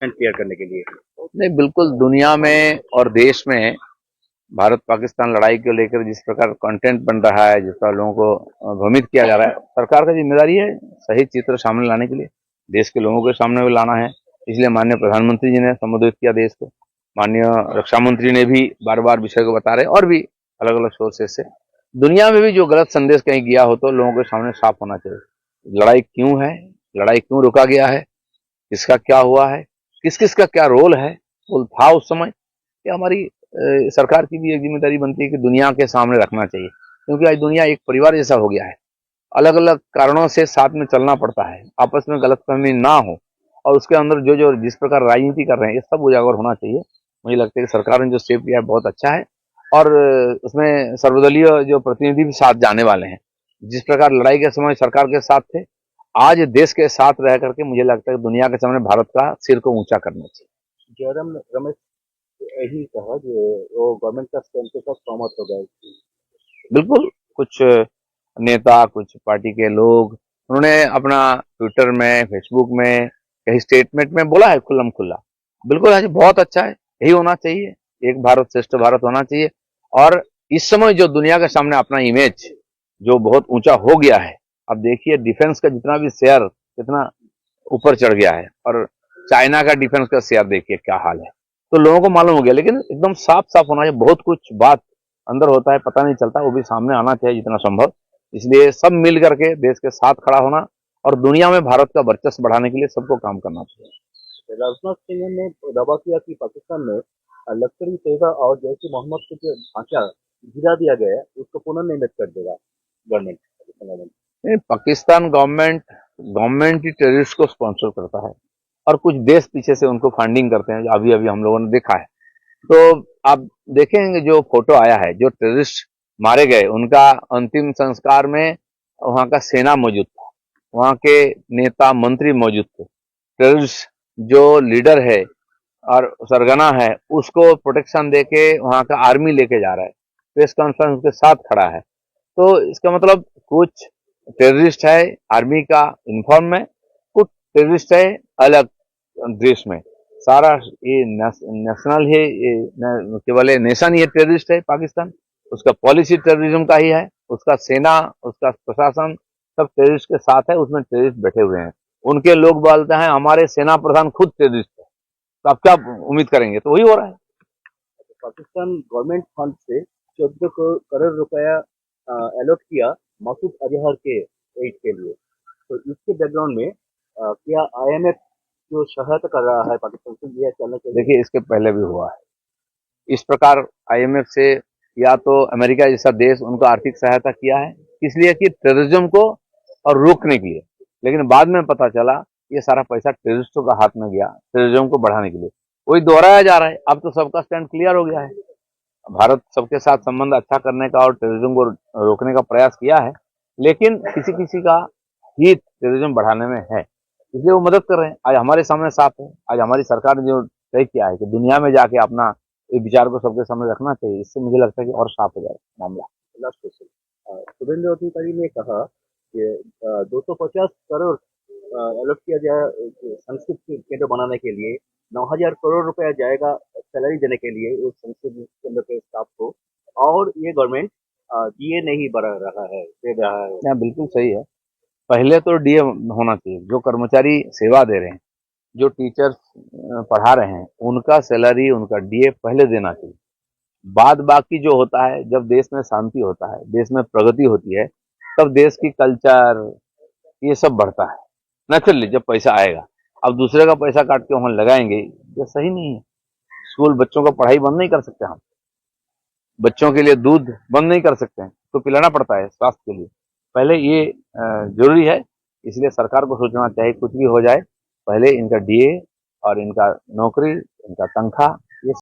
Clear करने के लिए। नहीं, बिल्कुल दुनिया में और देश में भारत पाकिस्तान लड़ाई को लेकर जिस प्रकार कंटेंट बन रहा है, जिस प्रकार लोगों को भ्रमित किया जा रहा है, सरकार का जिम्मेदारी है सही चित्र सामने लाने के लिए, देश के लोगों के सामने भी लाना है। इसलिए माननीय प्रधानमंत्री जी ने संबोधित किया देश को, माननीय रक्षा मंत्री ने भी बार बार विषय को बता रहे, और भी अलग अलग सोर्सेस से दुनिया में भी जो गलत संदेश कहीं गया हो तो लोगों के सामने साफ होना चाहिए। लड़ाई क्यों है, लड़ाई क्यों रुका गया है, किसका क्या हुआ है, किस किस का क्या रोल है, रोल था उस समय, ये हमारी सरकार की भी एक जिम्मेदारी बनती है कि दुनिया के सामने रखना चाहिए, क्योंकि आज दुनिया एक परिवार जैसा हो गया है। अलग अलग कारणों से साथ में चलना पड़ता है, आपस में गलतफहमी ना हो, और उसके अंदर जो जो जिस प्रकार राजनीति कर रहे हैं ये सब उजागर होना चाहिए। मुझे लगता है कि सरकार ने जो स्टेप लिया है बहुत अच्छा है, और उसमें सर्वदलीय जो प्रतिनिधि भी साथ जाने वाले हैं। जिस प्रकार लड़ाई के समय सरकार के साथ थे, आज देश के साथ रह करके मुझे लगता है कि दुनिया के सामने भारत का सिर को ऊंचा करना चाहिए। जयराम रमेश यही कहा कि वो गवर्नमेंट का स्टैंड के साथ सहमत हो गए। बिल्कुल, कुछ नेता, कुछ पार्टी के लोग, उन्होंने अपना ट्विटर में, फेसबुक में, कहीं स्टेटमेंट में बोला है खुल्लम खुल्ला। बिल्कुल है जी, बहुत अच्छा है, यही होना चाहिए, एक भारत श्रेष्ठ भारत होना चाहिए। और इस समय जो दुनिया के सामने अपना इमेज जो बहुत ऊंचा हो गया है, अब देखिए डिफेंस का जितना भी शेयर कितना ऊपर चढ़ गया है, और चाइना का डिफेंस का शेयर देखिए क्या हाल है, तो लोगों को मालूम हो गया। लेकिन एकदम साफ साफ होना चाहिए, बहुत कुछ बात अंदर होता है पता नहीं चलता, वो भी सामने आना चाहिए जितना संभव। इसलिए सब मिल करके देश के साथ खड़ा होना और दुनिया में भारत का वर्चस्व बढ़ाने के लिए सबको काम करना चाहिए। राजनाथ सिंह ने दावा किया कि पाकिस्तान में लश्कर ई तैयबा और जैश ए मोहम्मद का जो ढांचा गिरा दिया गया है उसको पुनर्निर्मित कर देगा गवर्नमेंट। पाकिस्तान गवर्नमेंट गवर्नमेंट ही टेररिस्ट को स्पॉन्सर करता है, और कुछ देश पीछे से उनको फंडिंग करते हैं, अभी अभी हम लोगों ने देखा है। तो आप देखेंगे जो फोटो आया है, जो टेररिस्ट मारे गए उनका अंतिम संस्कार में वहां का सेना मौजूद था, वहां के नेता मंत्री मौजूद थे। टेररिस्ट जो लीडर है और सरगना है उसको प्रोटेक्शन देके वहां का आर्मी लेके जा रहा है, प्रेस कॉन्फ्रेंस के साथ खड़ा है। तो इसका मतलब कुछ टेररिस्ट है आर्मी का यूनिफॉर्म में, कुछ टेररिस्ट है अलग ड्रेस में। सारा ये नेशनल है, ये केवल नेशन ये टेररिस्ट है पाकिस्तान, उसका पॉलिसी टेररिज्म का ही है, उसका सेना, उसका प्रशासन सब टेररिस्ट के साथ है, उसमें टेररिस्ट बैठे हुए हैं। उनके लोग बोलते हैं हमारे सेना प्रधान खुद टेररिस्ट है, तो आप क्या उम्मीद करेंगे, तो वही हो रहा है। पाकिस्तान गवर्नमेंट फंड से 14 करोड़ रुपया अलॉट किया मसूद अजहर के एड के लिए। तो इसके बैकग्राउंड में क्या आईएमएफ जो सहायता कर रहा है पाकिस्तान को यह चलना चाहिए? देखिए इसके पहले भी हुआ है इस प्रकार, आईएमएफ से या तो अमेरिका जैसा देश उनको आर्थिक सहायता किया है, इसलिए कि टेररिज्म को और रोकने के लिए। लेकिन बाद में पता चला ये सारा पैसा टेररिस्टों का हाथ में गया, टेररिज्म को बढ़ाने के लिए। वही दोहराया जा रहा है। अब तो सबका स्टैंड क्लियर हो गया है, भारत सबके साथ संबंध अच्छा करने का और टेररिज्म को रोकने का प्रयास किया है, लेकिन किसी किसी का हित टेररिज्म बढ़ाने में है, इसलिए वो मदद कर रहे हैं। आज हमारे सामने साफ है, आज हमारी सरकार ने जो तय किया है कि दुनिया में जाके अपना ये विचार को सबके सामने रखना चाहिए, इससे मुझे लगता है कि और साफ हो जाएगा मामला। लास्ट क्वेश्चन, शुभेंद्र अधिकारी ने कहा कि 250 करोड़ अलॉट किया जाए संस्कृत केंद्र बनाने के लिए, 9,000 करोड़ रुपया जाएगा सैलरी देने के लिए उस संस्कृत केंद्र के स्टाफ को, और ये गवर्नमेंट डीए नहीं बढ़ा रहा है, दे रहा है। क्या बिल्कुल सही है। पहले तो डीए होना चाहिए, जो कर्मचारी सेवा दे रहे हैं, जो टीचर्स पढ़ा रहे हैं, उनका सैलरी, उनका डीए पहले देना चाहिए। बाद बाकी जो होता है, जब देश में शांति होता है, देश में प्रगति होती है, तब देश की कल्चर ये सब बढ़ता है नेचुरली, जब पैसा आएगा। अब दूसरे का पैसा काट के वहां लगाएंगे, ये सही नहीं है। स्कूल बच्चों का पढ़ाई बंद नहीं कर सकते हम, बच्चों के लिए दूध बंद नहीं कर सकते हैं, तो पिलाना पड़ता है स्वास्थ्य के लिए, पहले ये जरूरी है। इसलिए सरकार को सोचना चाहिए कुछ भी हो जाए, पहले इनका डीए और इनका नौकरी, इनका तनख्वाह